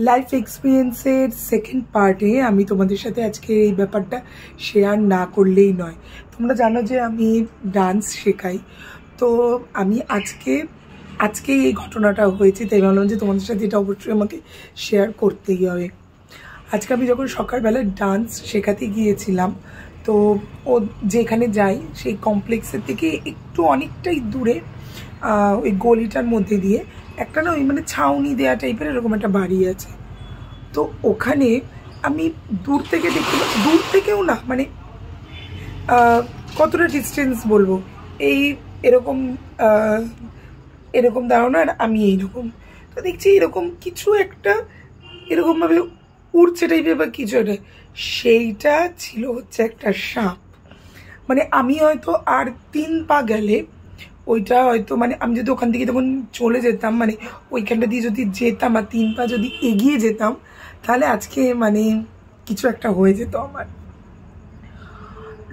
Life এক্সপিরিয়েন্সের second পার্টে আমি তোমাদের সাথে আজকে এই ব্যাপারটা শেয়ার না করলেই নয়। তোমরা জানো যে আমি ডান্স শেখাই, তো আমি আজকে এই ঘটনাটা হয়েছে, তাই ভাবলাম যে তোমাদের সাথে এটা অবশ্যই আমাকে শেয়ার করতেই হবে। আজকে আমি যখন সকালবেলায় ডান্স শেখাতে গিয়েছিলাম, তো ও যেখানে যাই সেই কমপ্লেক্সের থেকে একটু অনেকটাই দূরে ওই গলিটার মধ্যে দিয়ে একটা না ওই মানে ছাউনি দেওয়া টাইপের এরকম একটা বাড়ি আছে। তো ওখানে আমি দূর থেকে দেখতে, দূর থেকেও না মানে কতটা ডিস্টেন্স বলবো, এই এরকম এরকম দাঁড়ানো আর আমি এইরকম, তো দেখছি এরকম কিছু একটা এরকমভাবে উড়ছে টাইপের বা কিছু একটা, সেইটা ছিল হচ্ছে একটা সাপ। মানে আমি হয়তো আর 3 পা গেলে ওইটা হয়তো মানে আমি যদি ওখান থেকে তখন চলে যেতাম, মানে ওইখানটা দিয়ে যদি যেতাম আর 3 পা যদি এগিয়ে যেতাম, তাহলে আজকে মানে কিছু একটা হয়ে যেত আমার।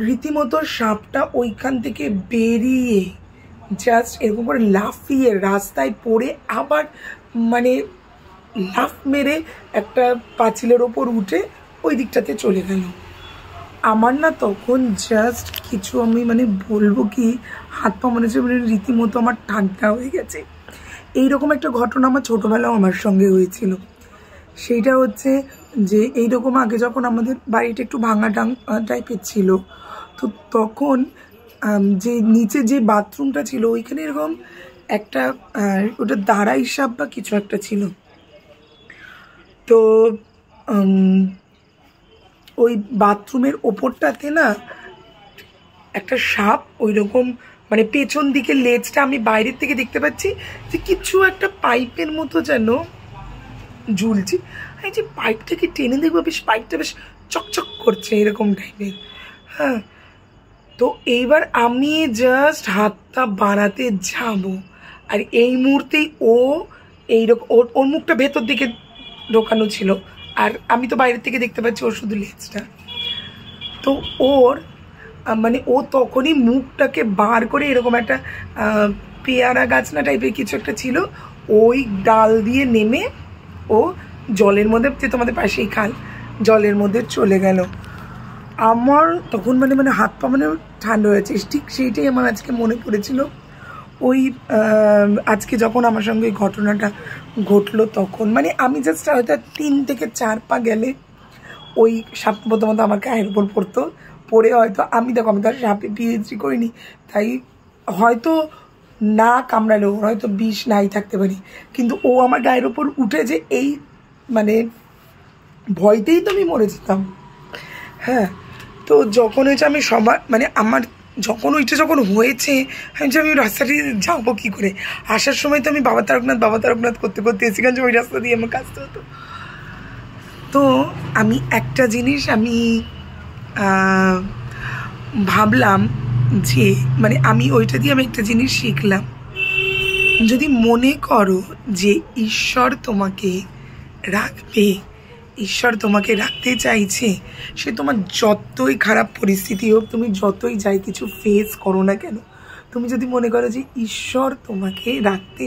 রীতিমতো সাপটা ওইখান থেকে বেরিয়ে জাস্ট এরকম করে লাফিয়ে রাস্তায় পড়ে আবার মানে লাফ মেরে একটা পাঁচিলের ওপর উঠে ওই দিকটাতে চলে গেল। আমার না তখন জাস্ট কিছু আমি মানে বলবো কি, হাত পা মনে হচ্ছে মানে রীতিমতো আমার ঠান্ডা হয়ে গেছে। এইরকম একটা ঘটনা আমার ছোটোবেলাও আমার সঙ্গে হয়েছিল। সেইটা হচ্ছে যে এইরকম আগে যখন আমাদের বাড়িটা একটু ভাঙা টাইপের ছিল, তো তখন যে নিচে যে বাথরুমটা ছিল ওইখানে এরকম একটা ওটা দাঁড়াই সাপ বা কিছু একটা ছিল। তো ওই বাথরুমের ওপরটাতে না একটা সাপ ওই রকম মানে পেছন দিকে লেজটা আমি বাইরের থেকে দেখতে পাচ্ছি যে কিছু একটা পাইপের মতো যেন ঝুলছে। এই যে পাইপটাকে টেনে দেখবো, বেশ পাইপটা বেশ চকচক করছে এরকম টাইপের। হ্যাঁ, তো এইবার আমি জাস্ট হাতটা বাড়াতে যাবো আর এই মুহূর্তেই ও এইরকম ওর মুখটা ভেতর দিকে ঢোকানো ছিল আর আমি তো বাইরের থেকে দেখতে পাচ্ছি ওর শুধু লেজটা। তো ওর মানে ও তখনই মুখটাকে বার করে এরকম একটা পেয়ারা গাছ না টাইপের কিছু একটা ছিল, ওই ডাল দিয়ে নেমে ও জলের মধ্যে, যে তোমাদের পাশেই খাল, জলের মধ্যে চলে গেল। আমার তখন মানে মানে হাত পা মানে ঠান্ডা হয়েছে। ঠিক সেইটাই আমার আজকে মনে পড়েছিল। ওই আজকে যখন আমার সঙ্গে ওই ঘটনাটা ঘটলো তখন মানে আমি জাস্ট হয়তো 3 থেকে 4 পা গেলে ওই সাপ প্রথমত আমার গায়ের উপর পড়তো, পড়ে হয়তো আমি দেখো আমি তো আর সাপে পিএইচডি করিনি, তাই হয়তো না কামড়ালেও হয়তো বিষ নাই থাকতে পারি, কিন্তু ও আমার গায়ের ওপর উঠে যে এই মানে ভয়তেই তো আমি মরে যেতাম। হ্যাঁ, তো যখন হয়েছে আমি সবার মানে আমার যখন ওইটা যখন হয়েছে আমি যে আমি রাস্তাটি যাবো কী করে, আসার সময় তো আমি বাবা তারকনাথ করতে করতে এসে গেছি, ওই রাস্তা দিয়ে আমার কাজতে হতো। তো আমি একটা জিনিস আমি ভাবলাম যে মানে আমি ওইটা দিয়ে আমি একটা জিনিস শিখলাম, যদি মনে করো যে ঈশ্বর তোমাকে রাখবে, ঈশ্বর তোমাকে রাখতে চাইছে, সে তোমার যতই খারাপ পরিস্থিতি হোক, তুমি যতই যাই কিছু ফেস করো না কেন, তুমি যদি মনে করো যে ঈশ্বর তোমাকে রাখতে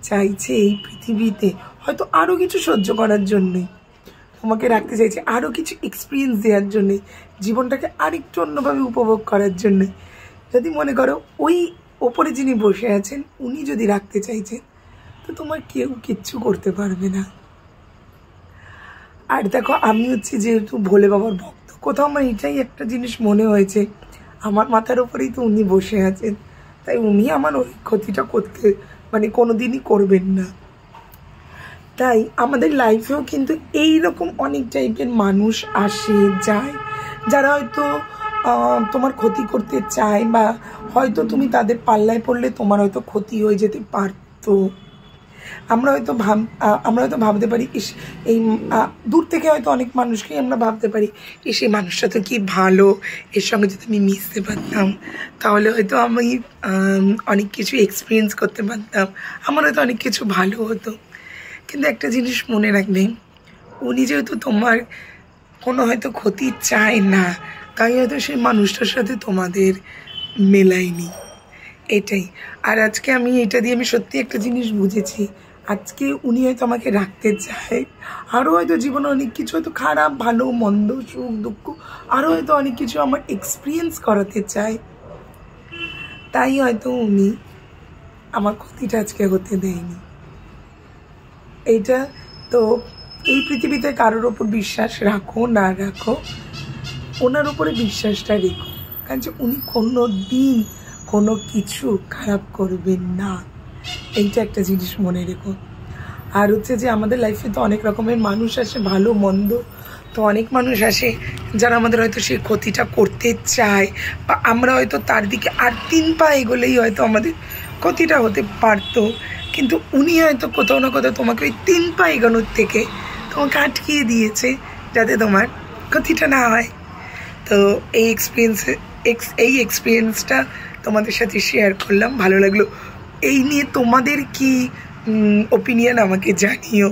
চাইছে এই পৃথিবীতে, হয়তো আরও কিছু সহ্য করার জন্যই তোমাকে রাখতে চাইছে, আরও কিছু এক্সপিরিয়েন্স দেওয়ার জন্যে, জীবনটাকে আরেকটু অন্যভাবে উপভোগ করার জন্যে, যদি মনে করো ওই ওপরে যিনি বসে আছেন উনি যদি রাখতে চাইছেন, তো তোমার কেউ কিচ্ছু করতে পারবে না। আর দেখো আমি হচ্ছে যেহেতু ভোলে বাবার ভক্ত, কোথাও আমার এটাই একটা জিনিস মনে হয়েছে, আমার মাথার ওপরেই তো উনি বসে আছেন, তাই উনি আমার ওই ক্ষতিটা করতে মানে কোনো দিনই করবেন না। তাই আমাদের লাইফেও কিন্তু এইরকম অনেক টাইপের মানুষ আসে যায়, যারা হয়তো তোমার ক্ষতি করতে চায়, বা হয়তো তুমি তাদের পাল্লায় পড়লে তোমার হয়তো ক্ষতি হয়ে যেতে পারতো। আমরা হয়তো ভাবতে পারি ইস এই দূর থেকে হয়তো অনেক মানুষকেই আমরা ভাবতে পারি ইস এই মানুষটা তো কি ভালো, এর সঙ্গে যদি আমি মিশতে পারতাম তাহলে হয়তো আমি অনেক কিছু এক্সপিরিয়েন্স করতে পারতাম, আমার হয়তো অনেক কিছু ভালো হতো। কিন্তু একটা জিনিস মনে রাখবে, উনি যেহেতু তোমার কোনো হয়তো ক্ষতি চায় না, তাই হয়তো সেই মানুষটার সাথে তোমাদের মেলায়নি, এটাই। আর আজকে আমি এটা দিয়ে আমি সত্যি একটা জিনিস বুঝেছি, আজকে উনি হয়তো আমাকে রাখতে চায়, আরও হয়তো জীবনে অনেক কিছু, হয়তো খারাপ ভালো মন্দ সুখ দুঃখ আরও হয়তো অনেক কিছু আমার এক্সপিরিয়েন্স করাতে চায়, তাই হয়তো উনি আমার ক্ষতিটা আজকে হতে দেয়নি। এইটা তো এই পৃথিবীতে কারোর ওপর বিশ্বাস রাখো না রাখো, ওনার উপরে বিশ্বাসটা রেখো, কারণ যে উনি কোনো দিন কোনো কিছু খারাপ করবেন না, এইটা একটা জিনিস মনে রেখো। আর হচ্ছে যে আমাদের লাইফে তো অনেক রকমের মানুষ আসে, ভালো মন্দ, তো অনেক মানুষ আসে যারা আমাদের হয়তো সেই ক্ষতিটা করতে চায়, বা আমরা হয়তো তার দিকে আর 3 পা এগোলেই হয়তো আমাদের ক্ষতিটা হতে পারতো, কিন্তু উনি হয়তো কোথাও না কোথাও তোমাকে ওই 3 পা এগোনোর থেকে তোমাকে আটকিয়ে দিয়েছে যাতে তোমার ক্ষতিটা না হয়। তো এই এক্সপিরিয়েন্সটা তোমাদের সাথে শেয়ার করলাম, ভালো লাগলো। এই নিয়ে তোমাদের কি ওপিনিয়ন আমাকে জানিও।